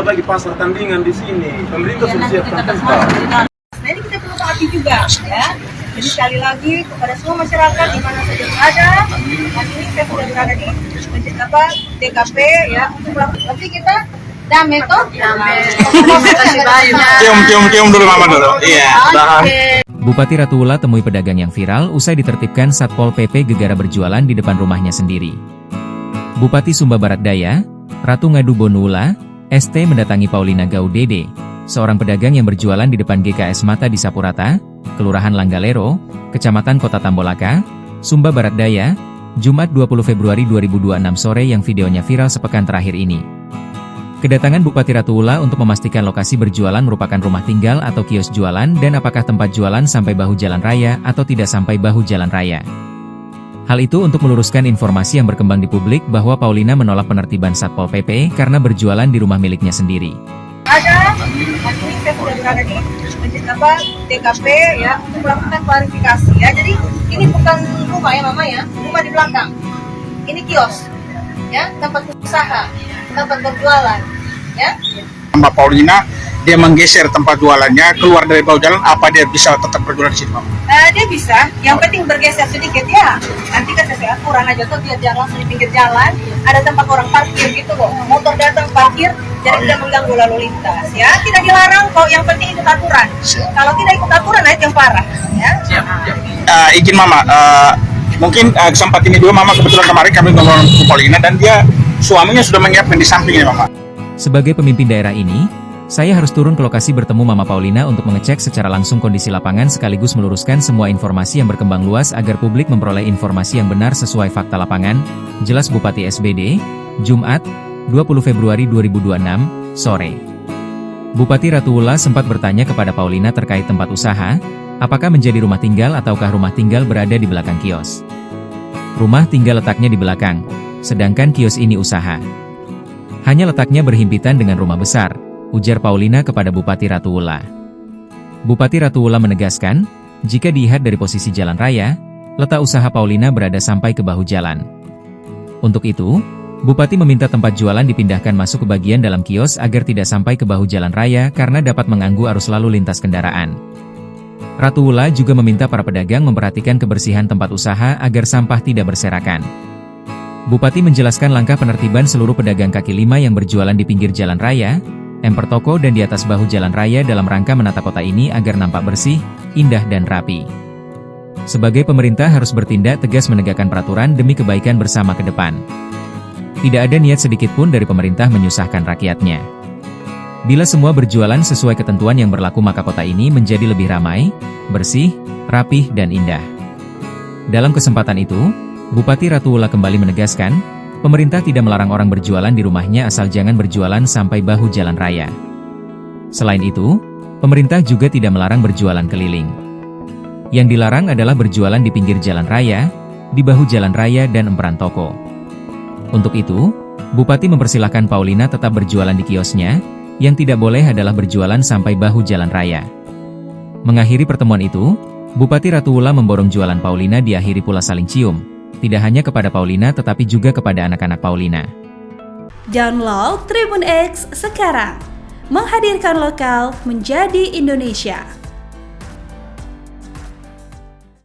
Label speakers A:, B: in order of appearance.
A: Lagi pasar tandingan di sini, pemerintah sudah siapkan tempat.
B: Nah ini kita perlu taati juga ya. Jadi sekali lagi kepada semua masyarakat di mana saja berada, saat ini saya sudah berada di TKP ya untuk melakukan. Nanti kita damai toh.
A: Cium dulu mama dulu. Iya.
C: Bupati Ratuwula temui pedagang yang viral usai ditertibkan Satpol PP gegara berjualan di depan rumahnya sendiri. Bupati Sumba Barat Daya, Ratu Ngadu Bonuula, ST mendatangi Paulina Gaudede, seorang pedagang yang berjualan di depan GKS Mata di Sapurata, Kelurahan Langgalero, Kecamatan Kota Tambolaka, Sumba Barat Daya, Jumat 20 Februari 2026 sore yang videonya viral sepekan terakhir ini. Kedatangan Bupati Ratuwula untuk memastikan lokasi berjualan merupakan rumah tinggal atau kios jualan dan apakah tempat jualan sampai bahu jalan raya atau tidak sampai bahu jalan raya. Hal itu untuk meluruskan informasi yang berkembang di publik bahwa Paulina menolak penertiban Satpol PP karena berjualan di rumah miliknya sendiri.
B: Ada, saat ini saya sudah berada di TKP ya untuk melakukan klarifikasi ya. Jadi ini bukan rumah ya mama ya, rumah di belakang. Ini kios, ya tempat usaha, tempat berjualan, ya.
D: Mbak Paulina, dia menggeser tempat jualannya keluar dari bawah jalan, apa dia bisa tetap berjualan di situ?
B: Dia bisa, yang penting bergeser sedikit ya. Nanti kan sesuai aturan aja tuh dia jalan langsung di pinggir jalan, ada tempat orang parkir gitu loh. Motor datang parkir, jadi tidak mengganggu lalu lintas ya. Tidak dilarang kok, yang penting ikut aturan. Kalau tidak ikut aturan, nah itu yang parah. Ya.
D: Izin mama, mungkin kesempatan ini juga mama kebetulan kemarin kami ngomong ke Paulina dan dia suaminya sudah menyiapkan di sampingnya mama.
C: Sebagai pemimpin daerah ini, saya harus turun ke lokasi bertemu Mama Paulina untuk mengecek secara langsung kondisi lapangan sekaligus meluruskan semua informasi yang berkembang luas agar publik memperoleh informasi yang benar sesuai fakta lapangan, jelas Bupati SBD, Jumat, 20 Februari 2026, sore. Bupati Ratuwula sempat bertanya kepada Paulina terkait tempat usaha, apakah menjadi rumah tinggal ataukah rumah tinggal berada di belakang kios. Rumah tinggal letaknya di belakang, sedangkan kios ini usaha. Hanya letaknya berhimpitan dengan rumah besar, ujar Paulina kepada Bupati Ratuwula. Bupati Ratuwula menegaskan, jika dilihat dari posisi jalan raya, letak usaha Paulina berada sampai ke bahu jalan. Untuk itu, Bupati meminta tempat jualan dipindahkan masuk ke bagian dalam kios agar tidak sampai ke bahu jalan raya karena dapat mengganggu arus lalu lintas kendaraan. Ratuwula juga meminta para pedagang memperhatikan kebersihan tempat usaha agar sampah tidak berserakan. Bupati menjelaskan langkah penertiban seluruh pedagang kaki lima yang berjualan di pinggir jalan raya, emper toko dan di atas bahu jalan raya dalam rangka menata kota ini agar nampak bersih, indah dan rapi. Sebagai pemerintah harus bertindak tegas menegakkan peraturan demi kebaikan bersama ke depan. Tidak ada niat sedikit pun dari pemerintah menyusahkan rakyatnya. Bila semua berjualan sesuai ketentuan yang berlaku maka kota ini menjadi lebih ramai, bersih, rapih dan indah. Dalam kesempatan itu, Bupati Ratuwula kembali menegaskan, pemerintah tidak melarang orang berjualan di rumahnya asal jangan berjualan sampai bahu jalan raya. Selain itu, pemerintah juga tidak melarang berjualan keliling. Yang dilarang adalah berjualan di pinggir jalan raya, di bahu jalan raya dan emperan toko. Untuk itu, Bupati mempersilahkan Paulina tetap berjualan di kiosnya, yang tidak boleh adalah berjualan sampai bahu jalan raya. Mengakhiri pertemuan itu, Bupati Ratuwula memborong jualan Paulina diakhiri pula saling cium. Tidak hanya kepada Paulina tetapi juga kepada anak-anak Paulina.
E: Download Tribun X sekarang, menghadirkan lokal menjadi Indonesia.